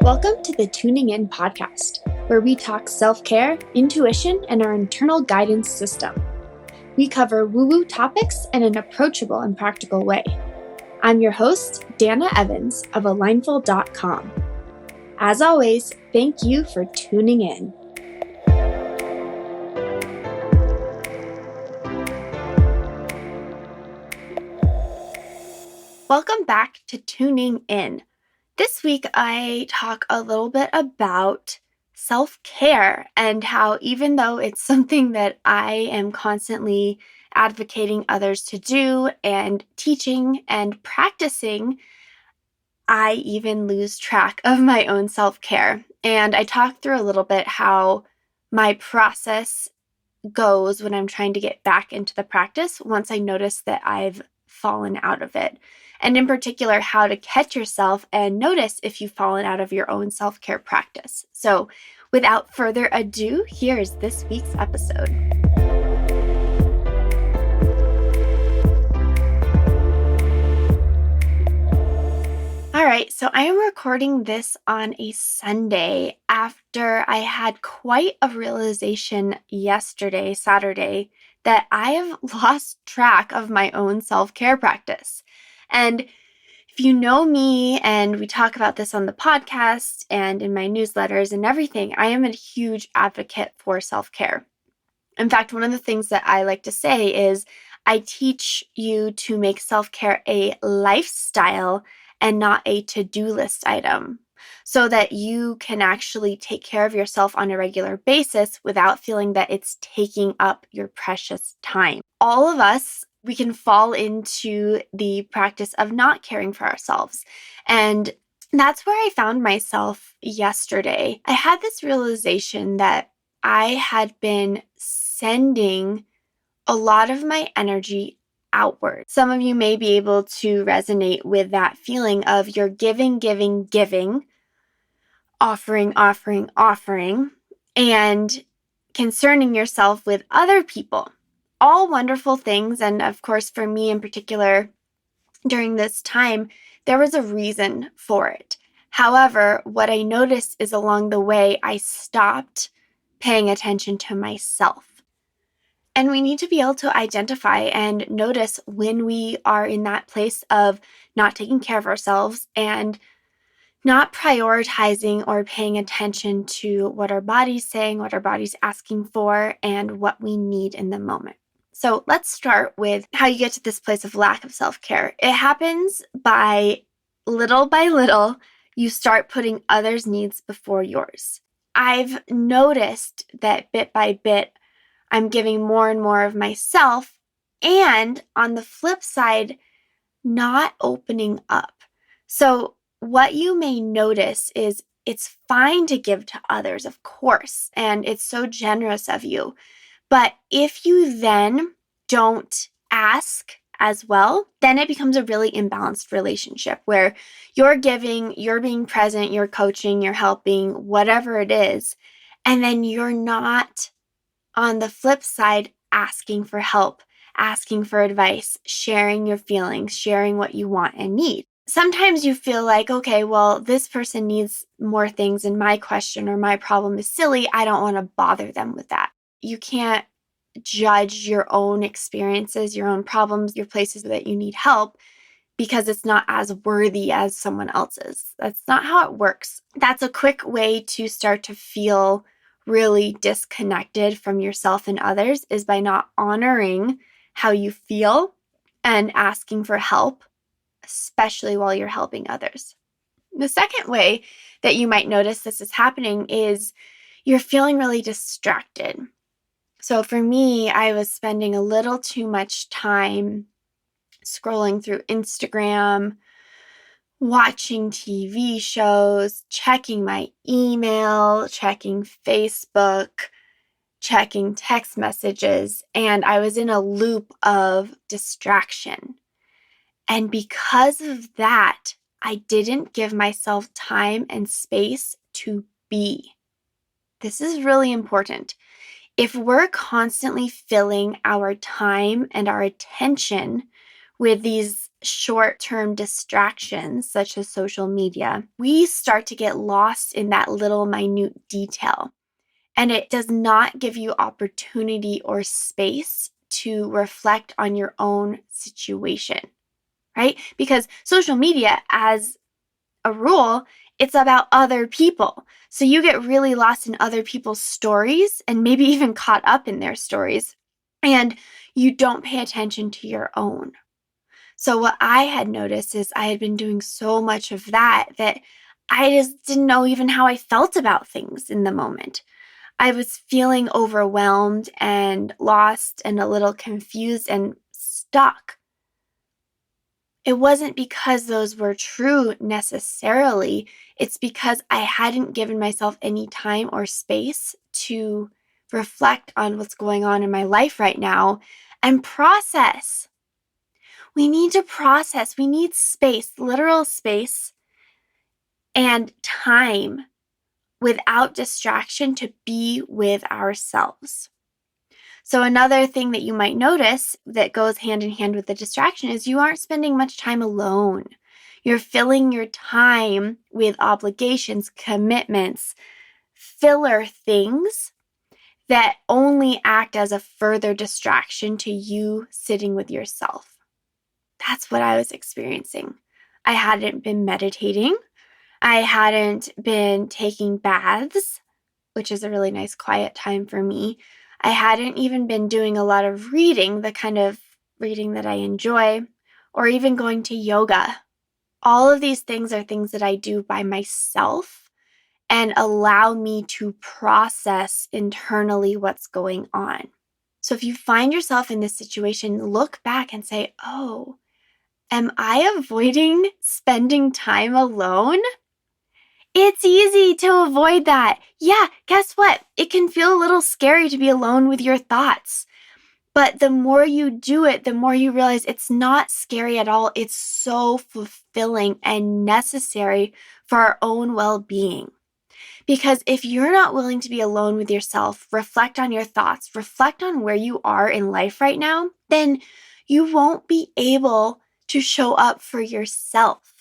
Welcome to the Tuning In podcast, where we talk self-care, intuition, and our internal guidance system. We cover woo-woo topics in an approachable and practical way. I'm your host, Dana Evans of Alignful.com. As always, thank you for tuning in. Welcome back to Tuning In. This week, I talk a little bit about self-care and how even though it's something that I am constantly advocating others to do and teaching and practicing, I even lose track of my own self-care. And I talk through a little bit how my process goes when I'm trying to get back into the practice once I notice that I've fallen out of it. And in particular, how to catch yourself and notice if you've fallen out of your own self-care practice. So without further ado, here's this week's episode. All right, so I am recording this on a Sunday after I had quite a realization yesterday, Saturday, that I have lost track of my own self-care practice. And if you know me, and we talk about this on the podcast and in my newsletters and everything, I am a huge advocate for self-care. In fact, one of the things that I like to say is I teach you to make self-care a lifestyle and not a to-do list item, so that you can actually take care of yourself on a regular basis without feeling that it's taking up your precious time. All of us, we can fall into the practice of not caring for ourselves. And that's where I found myself yesterday. I had this realization that I had been sending a lot of my energy outward. Some of you may be able to resonate with that feeling of you're giving, offering, and concerning yourself with other people. All wonderful things. And of course, for me in particular, during this time, there was a reason for it. However, what I noticed is along the way, I stopped paying attention to myself. And we need to be able to identify and notice when we are in that place of not taking care of ourselves and not prioritizing or paying attention to what our body's saying, what our body's asking for, and what we need in the moment. So let's start with how you get to this place of lack of self-care. It happens by little, you start putting others' needs before yours. I've noticed that bit by bit, I'm giving more and more of myself, and on the flip side, not opening up. So what you may notice is it's fine to give to others, of course, and it's so generous of you. But if you then don't ask as well, then it becomes a really imbalanced relationship where you're giving, you're being present, you're coaching, you're helping, whatever it is, and then you're not on the flip side asking for help, asking for advice, sharing your feelings, sharing what you want and need. Sometimes you feel like, okay, well, this person needs more things and my question or my problem is silly. I don't want to bother them with that. You can't judge your own experiences, your own problems, your places that you need help because it's not as worthy as someone else's. That's not how it works. That's a quick way to start to feel really disconnected from yourself and others, is by not honoring how you feel and asking for help, especially while you're helping others. The second way that you might notice this is happening is you're feeling really distracted. So for me, I was spending a little too much time scrolling through Instagram, watching TV shows, checking my email, checking Facebook, checking text messages, and I was in a loop of distraction. And because of that, I didn't give myself time and space to be. This is really important. If we're constantly filling our time and our attention with these short-term distractions, such as social media, we start to get lost in that little minute detail. And it does not give you opportunity or space to reflect on your own situation, right? Because social media, as a rule, it's about other people. So you get really lost in other people's stories and maybe even caught up in their stories, and you don't pay attention to your own. So what I had noticed is I had been doing so much of that I just didn't know even how I felt about things in the moment. I was feeling overwhelmed and lost and a little confused and stuck. It wasn't because those were true necessarily. It's because I hadn't given myself any time or space to reflect on what's going on in my life right now and process. We need to process. We need space, literal space and time without distraction to be with ourselves. So another thing that you might notice that goes hand in hand with the distraction is you aren't spending much time alone. You're filling your time with obligations, commitments, filler things that only act as a further distraction to you sitting with yourself. That's what I was experiencing. I hadn't been meditating. I hadn't been taking baths, which is a really nice quiet time for me. I hadn't even been doing a lot of reading, the kind of reading that I enjoy, or even going to yoga. All of these things are things that I do by myself and allow me to process internally what's going on. So if you find yourself in this situation, look back and say, oh, am I avoiding spending time alone? It's easy to avoid that. Yeah, guess what? It can feel a little scary to be alone with your thoughts. But the more you do it, the more you realize it's not scary at all. It's so fulfilling and necessary for our own well-being. Because if you're not willing to be alone with yourself, reflect on your thoughts, reflect on where you are in life right now, then you won't be able to show up for yourself.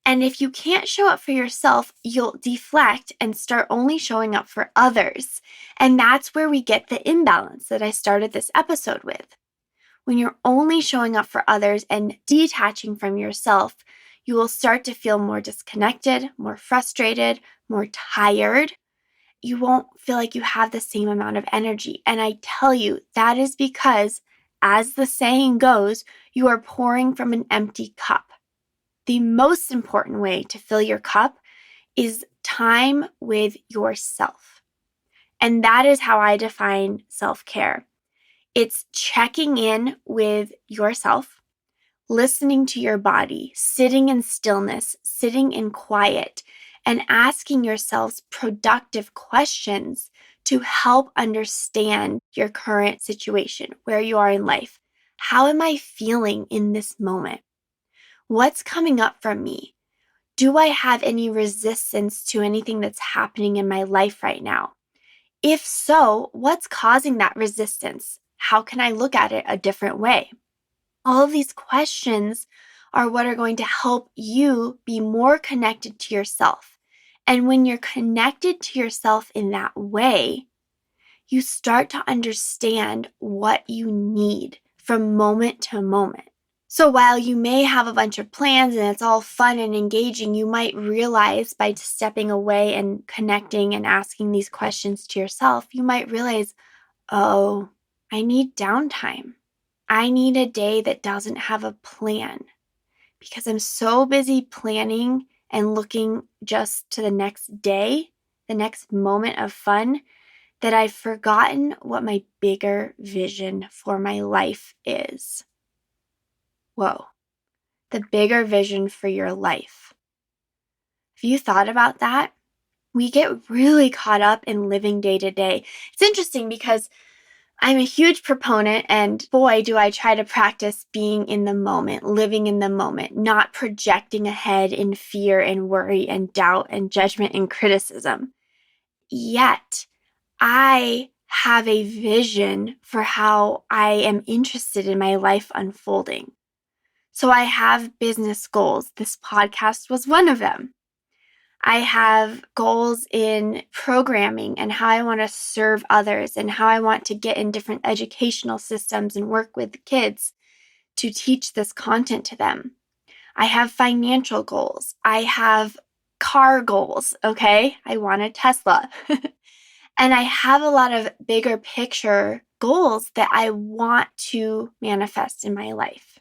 And if you can't show up for yourself, you'll deflect and start only showing up for others. And that's where we get the imbalance that I started this episode with. When you're only showing up for others and detaching from yourself, you will start to feel more disconnected, more frustrated, more tired. You won't feel like you have the same amount of energy. And I tell you, that is because, as the saying goes, you are pouring from an empty cup. The most important way to fill your cup is time with yourself. And that is how I define self-care. It's checking in with yourself, listening to your body, sitting in stillness, sitting in quiet, and asking yourselves productive questions to help understand your current situation, where you are in life. How am I feeling in this moment? What's coming up for me? Do I have any resistance to anything that's happening in my life right now? If so, what's causing that resistance? How can I look at it a different way? All of these questions are what are going to help you be more connected to yourself. And when you're connected to yourself in that way, you start to understand what you need from moment to moment. So while you may have a bunch of plans and it's all fun and engaging, you might realize by stepping away and connecting and asking these questions to yourself, you might realize, oh, I need downtime. I need a day that doesn't have a plan because I'm so busy planning and looking just to the next day, the next moment of fun, that I've forgotten what my bigger vision for my life is. Whoa. The bigger vision for your life. Have you thought about that? We get really caught up in living day to day. It's interesting because I'm a huge proponent, and boy, do I try to practice being in the moment, living in the moment, not projecting ahead in fear and worry and doubt and judgment and criticism. Yet, I have a vision for how I am interested in my life unfolding. So I have business goals. This podcast was one of them. I have goals in programming and how I want to serve others and how I want to get in different educational systems and work with kids to teach this content to them. I have financial goals. I have car goals, okay? I want a Tesla. And I have a lot of bigger picture goals that I want to manifest in my life.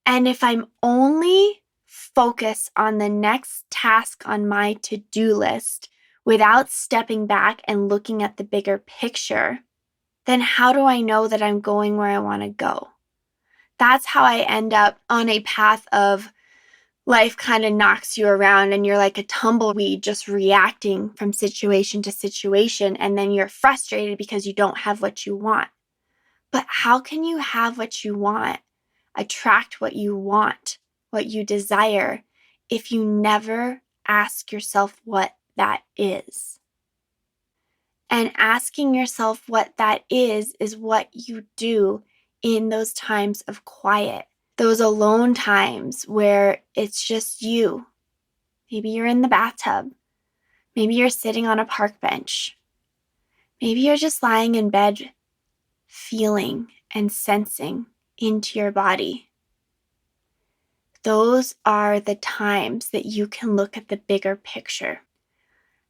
And if I'm only focused on the next task on my to-do list without stepping back and looking at the bigger picture, then how do I know that I'm going where I want to go? That's how I end up on a path of life kind of knocks you around and you're like a tumbleweed just reacting from situation to situation, and then you're frustrated because you don't have what you want. But how can you have what you want, attract what you want, what you desire, if you never ask yourself what that is? And asking yourself what that is what you do in those times of quiet, those alone times where it's just you. Maybe you're in the bathtub. Maybe you're sitting on a park bench. Maybe you're just lying in bed, feeling and sensing into your body. Those are the times that you can look at the bigger picture.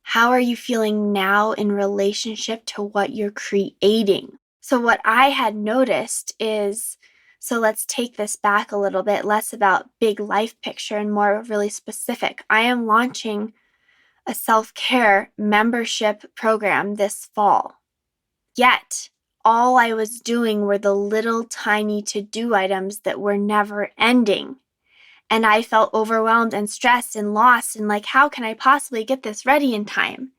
How are you feeling now in relationship to what you're creating? So what I had noticed is, so let's take this back a little bit, less about big life picture and more really specific. I am launching a self-care membership program this fall. Yet, all I was doing were the little tiny to-do items that were never ending. And I felt overwhelmed and stressed and lost and like, how can I possibly get this ready in time?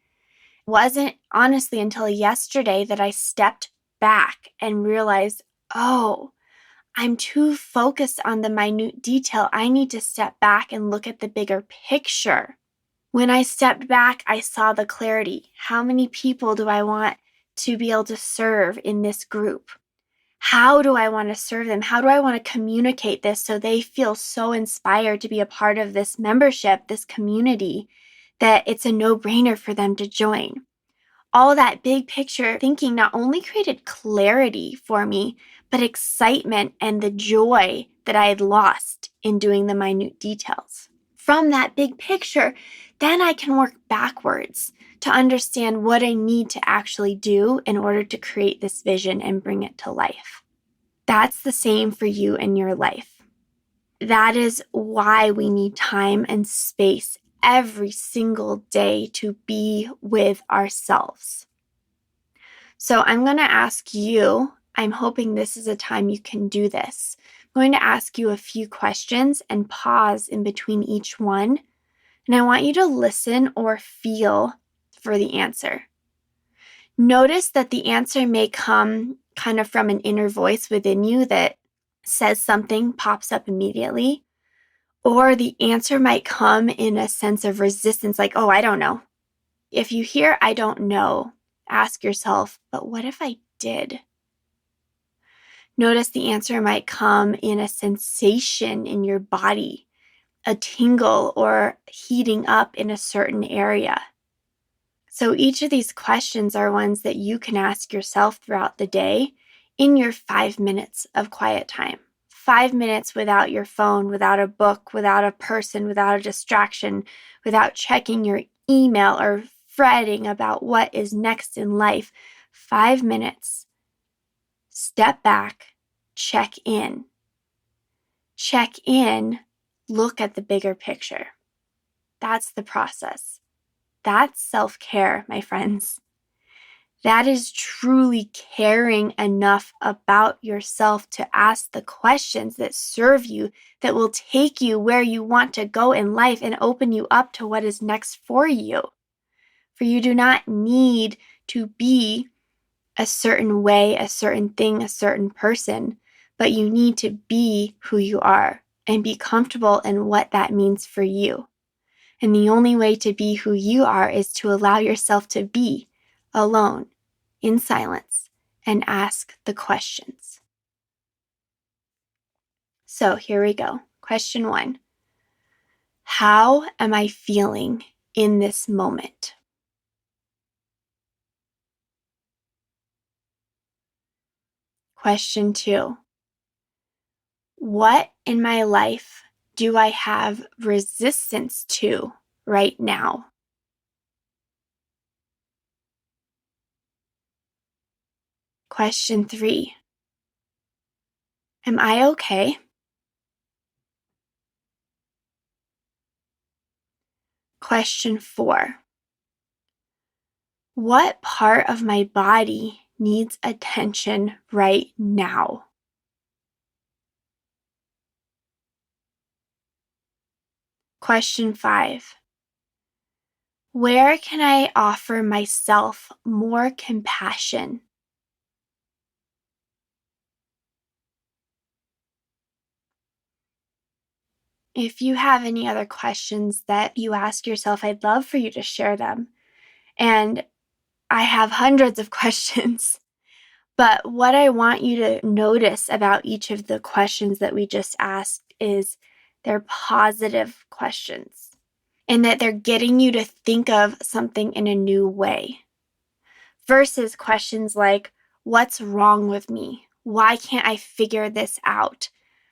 It wasn't honestly until yesterday that I stepped back and realized, oh, I'm too focused on the minute detail. I need to step back and look at the bigger picture. When I stepped back, I saw the clarity. How many people do I want to be able to serve in this group? How do I want to serve them? How do I want to communicate this so they feel so inspired to be a part of this membership, this community, that it's a no-brainer for them to join? All that big picture thinking not only created clarity for me, but excitement and the joy that I had lost in doing the minute details. From that big picture, then I can work backwards to understand what I need to actually do in order to create this vision and bring it to life. That's the same for you in your life. That is why we need time and space every single day to be with ourselves. So I'm going to ask you, I'm hoping this is a time you can do this. I'm going to ask you a few questions and pause in between each one. And I want you to listen or feel for the answer. Notice that the answer may come kind of from an inner voice within you that says something, pops up immediately. Or the answer might come in a sense of resistance, like, oh, I don't know. If you hear, I don't know, ask yourself, but what if I did? Notice the answer might come in a sensation in your body, a tingle or heating up in a certain area. So each of these questions are ones that you can ask yourself throughout the day in your 5 minutes of quiet time. 5 minutes without your phone, without a book, without a person, without a distraction, without checking your email or fretting about what is next in life. 5 minutes. Step back, check in. Check in, look at the bigger picture. That's the process. That's self-care, my friends. That is truly caring enough about yourself to ask the questions that serve you, that will take you where you want to go in life and open you up to what is next for you. For you do not need to be a certain way, a certain thing, a certain person, but you need to be who you are and be comfortable in what that means for you. And the only way to be who you are is to allow yourself to be alone, in silence, and ask the questions. So here we go. Question 1. How am I feeling in this moment? Question 2. What in my life do I have resistance to right now? Question 3. Am I okay? Question 4. What part of my body needs attention right now? Question 5. Where can I offer myself more compassion? If you have any other questions that you ask yourself, I'd love for you to share them. And I have hundreds of questions, but what I want you to notice about each of the questions that we just asked is they're positive questions and that they're getting you to think of something in a new way versus questions like, what's wrong with me? Why can't I figure this out?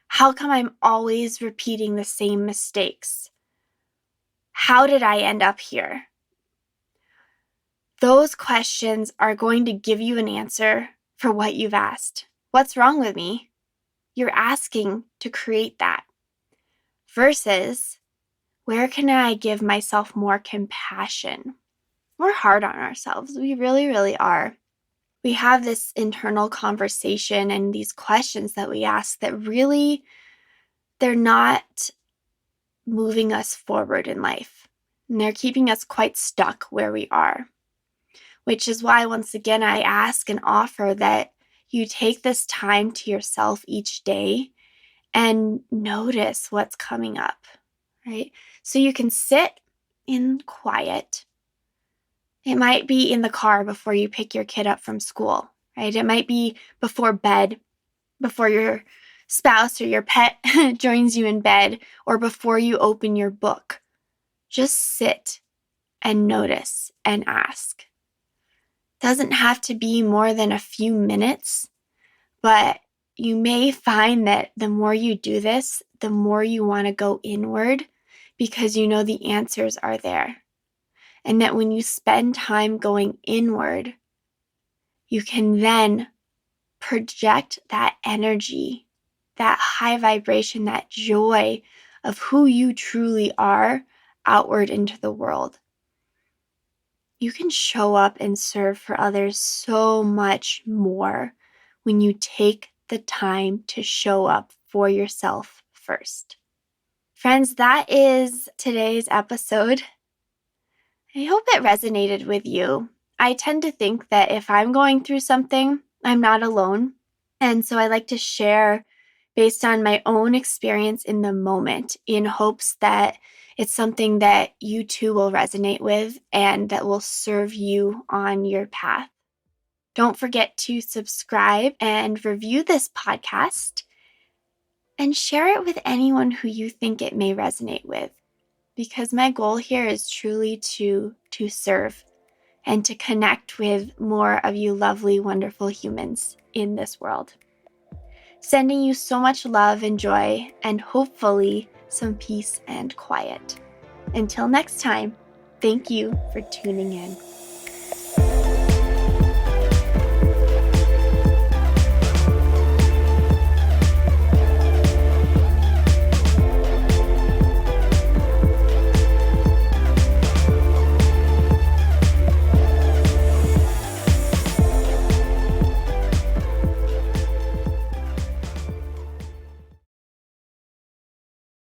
How come I'm always repeating the same mistakes? How did I end up here? Those questions are going to give you an answer for what you've asked. What's wrong with me? You're asking to create that. Versus, where can I give myself more compassion? We're hard on ourselves. We really, really are. We have this internal conversation and these questions that we ask that really, they're not moving us forward in life. And they're keeping us quite stuck where we are. Which is why, once again, I ask and offer that you take this time to yourself each day and notice what's coming up, right? So you can sit in quiet. It might be in the car before you pick your kid up from school, right? It might be before bed, before your spouse or your pet joins you in bed, or before you open your book. Just sit and notice and ask. Doesn't have to be more than a few minutes, but you may find that the more you do this, the more you want to go inward because you know the answers are there. And that when you spend time going inward, you can then project that energy, that high vibration, that joy of who you truly are outward into the world. You can show up and serve for others so much more when you take the time to show up for yourself first. Friends, that is today's episode. I hope it resonated with you. I tend to think that if I'm going through something, I'm not alone. And so I like to share based on my own experience in the moment in hopes that it's something that you too will resonate with and that will serve you on your path. Don't forget to subscribe and review this podcast and share it with anyone who you think it may resonate with, because my goal here is truly to serve and to connect with more of you lovely, wonderful humans in this world. Sending you so much love and joy and hopefully some peace and quiet. Until next time, thank you for tuning in.